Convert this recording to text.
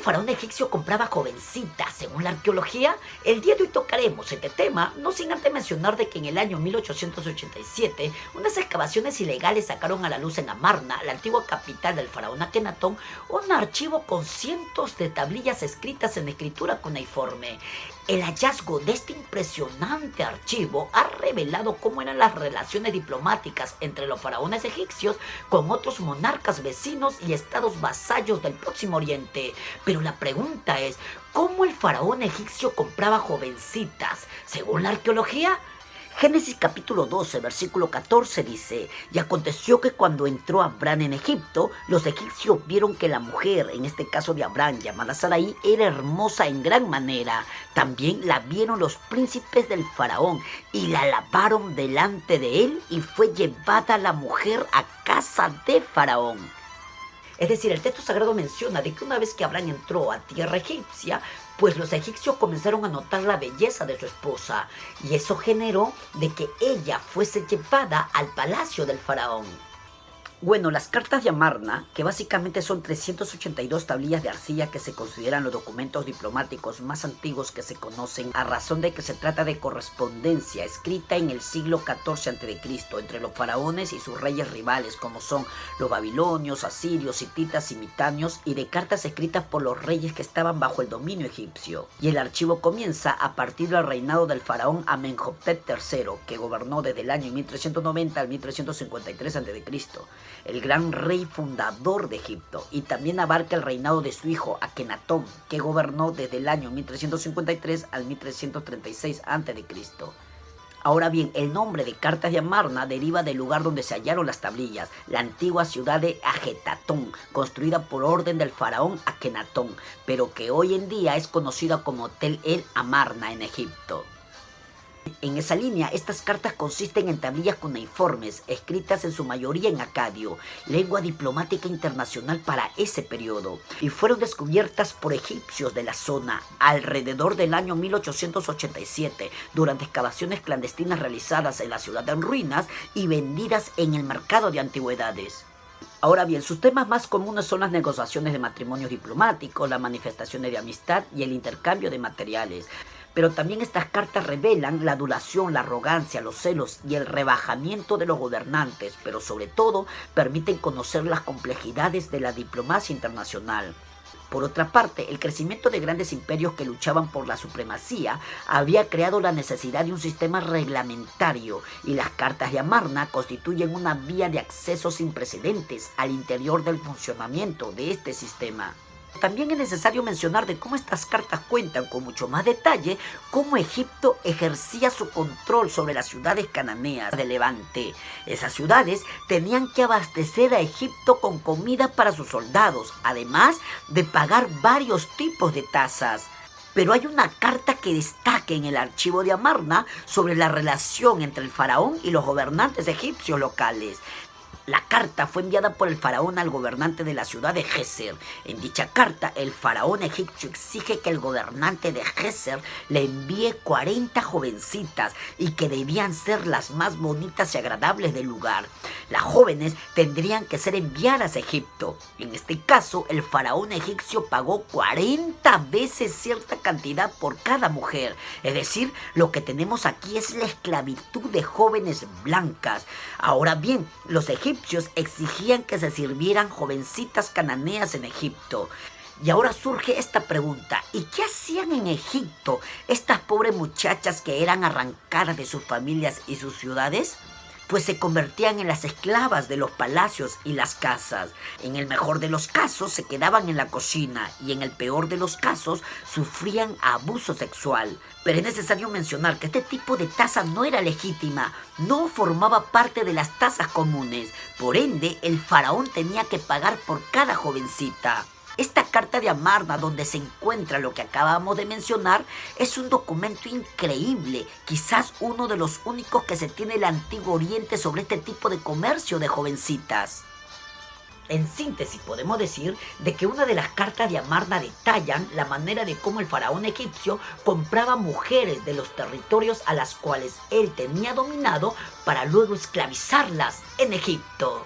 faraón egipcio compraba jovencitas según la arqueología? El día de hoy tocaremos este tema, no sin antes mencionar de que en el año 1887 unas excavaciones ilegales sacaron a la luz en Amarna, la antigua capital del faraón Akenatón, un archivo con cientos de tablillas escritas en escritura cuneiforme. El hallazgo de este impresionante archivo ha revelado cómo eran las relaciones diplomáticas entre los faraones egipcios con otros monarcas vecinos y estados vasallos del Próximo Oriente. Pero la pregunta es, ¿cómo el faraón egipcio compraba jovencitas? Según la arqueología, Génesis capítulo 12, versículo 14 dice: y aconteció que cuando entró Abraham en Egipto, los egipcios vieron que la mujer, en este caso de Abraham, llamada Sarai, era hermosa en gran manera. También la vieron los príncipes del faraón y la alabaron delante de él, y fue llevada la mujer a casa de faraón. Es decir, el texto sagrado menciona de que una vez que Abraham entró a tierra egipcia, pues los egipcios comenzaron a notar la belleza de su esposa, y eso generó de que ella fuese llevada al palacio del faraón. Bueno, las cartas de Amarna, que básicamente son 382 tablillas de arcilla que se consideran los documentos diplomáticos más antiguos que se conocen, a razón de que se trata de correspondencia escrita en el siglo XIV a.C. entre los faraones y sus reyes rivales, como son los babilonios, asirios, hititas y mitanios, y de cartas escritas por los reyes que estaban bajo el dominio egipcio. Y el archivo comienza a partir del reinado del faraón Amenhotep III, que gobernó desde el año 1390 al 1353 a.C., el gran rey fundador de Egipto, y también abarca el reinado de su hijo Akenatón, que gobernó desde el año 1353 al 1336 a.C. Ahora bien, el nombre de Cartas de Amarna deriva del lugar donde se hallaron las tablillas, la antigua ciudad de Ajetatón, construida por orden del faraón Akenatón, pero que hoy en día es conocida como Tel el Amarna en Egipto. En esa línea, estas cartas consisten en tablillas cuneiformes, escritas en su mayoría en acadio, lengua diplomática internacional para ese periodo, y fueron descubiertas por egipcios de la zona alrededor del año 1887, durante excavaciones clandestinas realizadas en la ciudad en ruinas y vendidas en el mercado de antigüedades. Ahora bien, sus temas más comunes son las negociaciones de matrimonios diplomáticos, las manifestaciones de amistad y el intercambio de materiales. Pero también estas cartas revelan la adulación, la arrogancia, los celos y el rebajamiento de los gobernantes, pero sobre todo permiten conocer las complejidades de la diplomacia internacional. Por otra parte, el crecimiento de grandes imperios que luchaban por la supremacía había creado la necesidad de un sistema reglamentario, y las cartas de Amarna constituyen una vía de acceso sin precedentes al interior del funcionamiento de este sistema. También es necesario mencionar de cómo estas cartas cuentan con mucho más detalle cómo Egipto ejercía su control sobre las ciudades cananeas de Levante. Esas ciudades tenían que abastecer a Egipto con comida para sus soldados, además de pagar varios tipos de tasas. Pero hay una carta que destaca en el archivo de Amarna sobre la relación entre el faraón y los gobernantes egipcios locales. La carta fue enviada por el faraón al gobernante de la ciudad de Geser. En dicha carta, el faraón egipcio exige que el gobernante de Geser le envíe 40 jovencitas y que debían ser las más bonitas y agradables del lugar. Las jóvenes tendrían que ser enviadas a Egipto. En este caso, el faraón egipcio pagó 40 veces cierta cantidad por cada mujer. Es decir, lo que tenemos aquí es la esclavitud de jóvenes blancas. Ahora bien, los egipcios exigían que se sirvieran jovencitas cananeas en Egipto. Y ahora surge esta pregunta: ¿y qué hacían en Egipto estas pobres muchachas que eran arrancadas de sus familias y sus ciudades? Pues se convertían en las esclavas de los palacios y las casas. En el mejor de los casos se quedaban en la cocina, y en el peor de los casos sufrían abuso sexual. Pero es necesario mencionar que este tipo de tasa no era legítima, no formaba parte de las tasas comunes. Por ende, el faraón tenía que pagar por cada jovencita. Esta carta de Amarna, donde se encuentra lo que acabamos de mencionar, es un documento increíble, quizás uno de los únicos que se tiene en el Antiguo Oriente sobre este tipo de comercio de jovencitas. En síntesis, podemos decir de que una de las cartas de Amarna detallan la manera de cómo el faraón egipcio compraba mujeres de los territorios a las cuales él tenía dominado para luego esclavizarlas en Egipto.